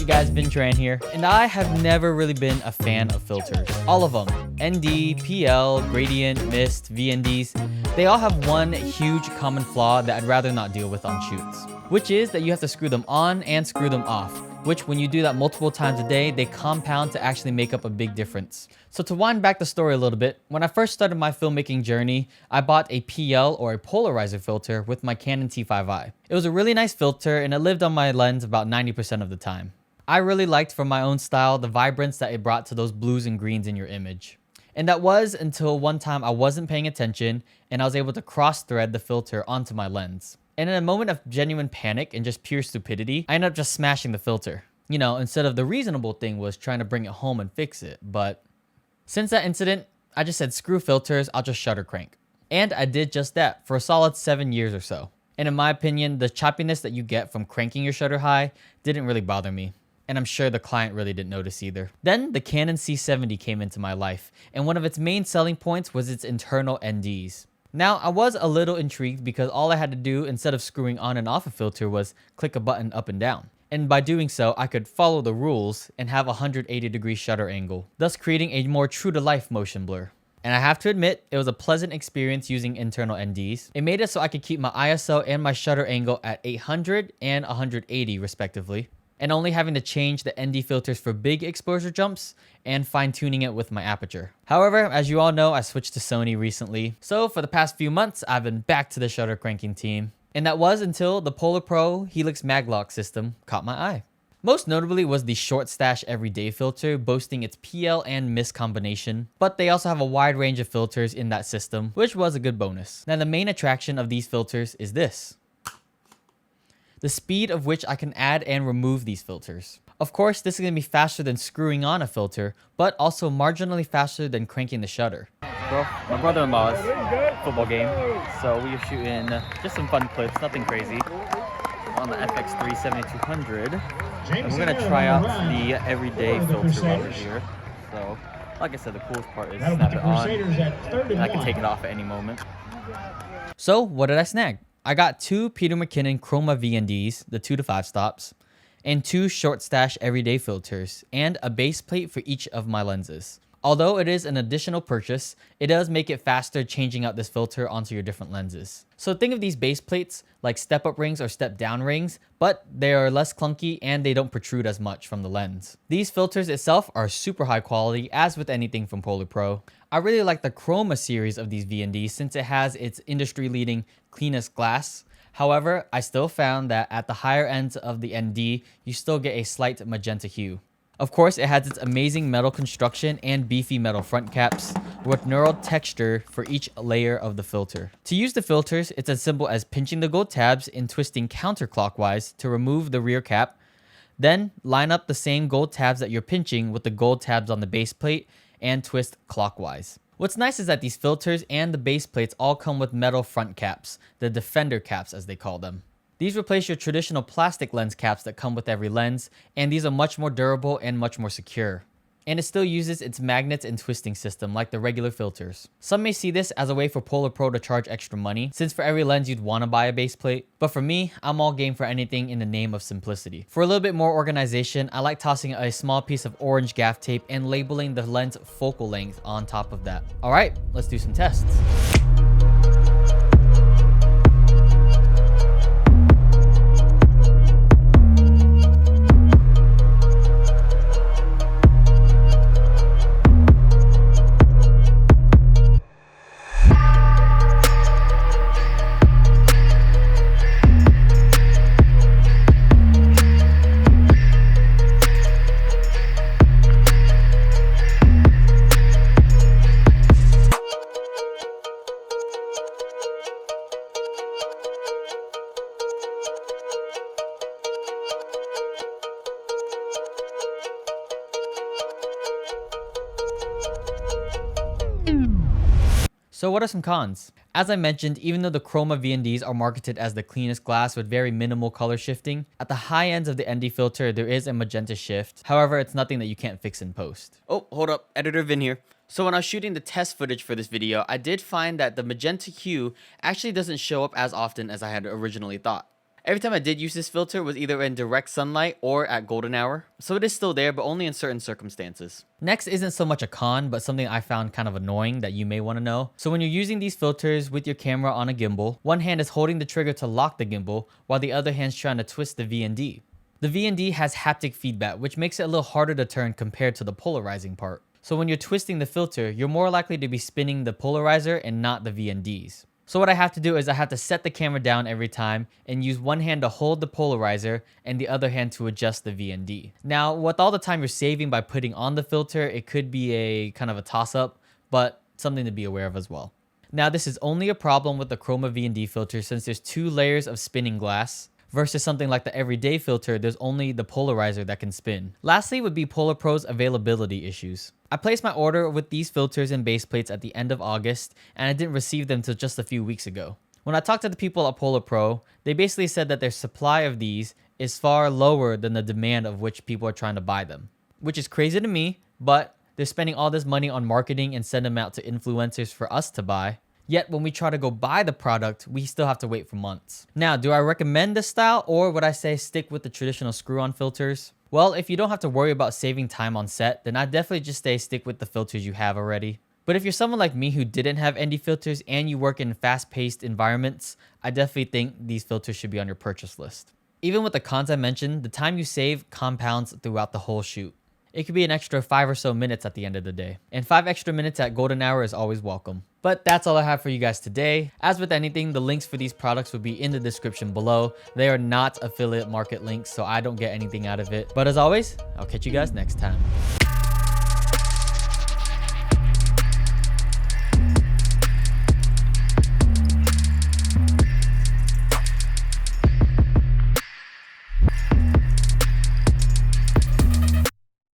you guys, Vintran here, and I have never really been a fan of filters. All of them, ND, PL, Gradient, Mist, VNDs, they all have one huge common flaw that I'd rather not deal with on shoots, which is that you have to screw them on and screw them off, which when you do that multiple times a day, they compound to actually make up a big difference. So to wind back the story a little bit, when I first started my filmmaking journey, I bought a PL or a polarizer filter with my Canon T5i. It was a really nice filter and it lived on my lens about 90% of the time. I really liked for my own style the vibrance that it brought to those blues and greens in your image. And that was until one time I wasn't paying attention and I was able to cross thread the filter onto my lens. And in a moment of genuine panic and just pure stupidity, I ended up just smashing the filter. You know, instead of the reasonable thing was trying to bring it home and fix it. But since that incident, I just said screw filters, I'll just shutter crank. And I did just that for a solid 7 years or so. And in my opinion, the choppiness that you get from cranking your shutter high didn't really bother me. And I'm sure the client really didn't notice either. Then the Canon C70 came into my life, and one of its main selling points was its internal NDs. Now, I was a little intrigued because all I had to do instead of screwing on and off a filter was click a button up and down. And by doing so, I could follow the rules and have a 180-degree shutter angle, thus creating a more true-to-life motion blur. And I have to admit, it was a pleasant experience using internal NDs. It made it so I could keep my ISO and my shutter angle at 800 and 180 respectively, and only having to change the ND filters for big exposure jumps and fine-tuning it with my aperture. However, as you all know, I switched to Sony recently, so for the past few months, I've been back to the shutter cranking team. And that was until the PolarPro Helix Maglock system caught my eye. Most notably was the Short Stash Everyday filter, boasting its PL and Mist combination, but they also have a wide range of filters in that system, which was a good bonus. Now the main attraction of these filters is this: the speed of which I can add and remove these filters. Of course, this is going to be faster than screwing on a filter, but also marginally faster than cranking the shutter. Bro, my brother-in-law's football game, so we are shooting just some fun clips, nothing crazy, on the FX3 7200. And we're going to try out the everyday filter while we're here. So, like I said, the coolest part is snap it on, and I can take it off at any moment. So, what did I snag? I got two Peter McKinnon Chroma VNDs, the 2 to 5 stops, and two Short Stash Everyday filters, and a base plate for each of my lenses. Although it is an additional purchase, it does make it faster changing out this filter onto your different lenses. So think of these base plates like step-up rings or step-down rings, but they are less clunky and they don't protrude as much from the lens. These filters itself are super high quality, as with anything from PolarPro. I really like the Chroma series of these VNDs since it has its industry-leading cleanest glass. However, I still found that at the higher ends of the ND, you still get a slight magenta hue. Of course, it has its amazing metal construction and beefy metal front caps with knurled texture for each layer of the filter. To use the filters, it's as simple as pinching the gold tabs and twisting counterclockwise to remove the rear cap. Then line up the same gold tabs that you're pinching with the gold tabs on the base plate and twist clockwise. What's nice is that these filters and the base plates all come with metal front caps, the defender caps as they call them. These replace your traditional plastic lens caps that come with every lens, and these are much more durable and much more secure. And it still uses its magnets and twisting system like the regular filters. Some may see this as a way for PolarPro to charge extra money, since for every lens you'd want to buy a base plate. But for me, I'm all game for anything in the name of simplicity. For a little bit more organization, I like tossing a small piece of orange gaff tape and labeling the lens focal length on top of that. Alright, let's do some tests. So what are some cons? As I mentioned, even though the Chroma VNDs are marketed as the cleanest glass with very minimal color shifting, at the high ends of the ND filter there is a magenta shift. However, it's nothing that you can't fix in post. Oh, hold up, Editor Vin here. So when I was shooting the test footage for this video, I did find that the magenta hue actually doesn't show up as often as I had originally thought. Every time I did use this filter was either in direct sunlight or at golden hour, so it is still there, but only in certain circumstances. Next isn't so much a con, but something I found kind of annoying that you may want to know. So when you're using these filters with your camera on a gimbal, one hand is holding the trigger to lock the gimbal, while the other hand's trying to twist the VND. The VND has haptic feedback, which makes it a little harder to turn compared to the polarizing part. So when you're twisting the filter, you're more likely to be spinning the polarizer and not the VNDs. So what I have to do is I have to set the camera down every time and use one hand to hold the polarizer and the other hand to adjust the VND. Now, with all the time you're saving by putting on the filter, it could be a kind of a toss-up, but something to be aware of as well. Now, this is only a problem with the Chroma VND filter since there's 2 layers of spinning glass, versus something like the everyday filter, there's only the polarizer that can spin. Lastly would be PolarPro's availability issues. I placed my order with these filters and base plates at the end of August, and I didn't receive them till just a few weeks ago. When I talked to the people at PolarPro, they basically said that their supply of these is far lower than the demand of which people are trying to buy them. Which is crazy to me, but they're spending all this money on marketing and send them out to influencers for us to buy. Yet when we try to go buy the product, we still have to wait for months. Now, do I recommend this style, or would I say stick with the traditional screw-on filters? Well, if you don't have to worry about saving time on set, then I'd definitely just stick with the filters you have already. But if you're someone like me who didn't have ND filters and you work in fast-paced environments, I definitely think these filters should be on your purchase list. Even with the cons I mentioned, the time you save compounds throughout the whole shoot. It could be an extra 5 or so minutes at the end of the day. And 5 extra minutes at golden hour is always welcome. But that's all I have for you guys today. As with anything, the links for these products will be in the description below. They are not affiliate market links, so I don't get anything out of it. But as always, I'll catch you guys next time.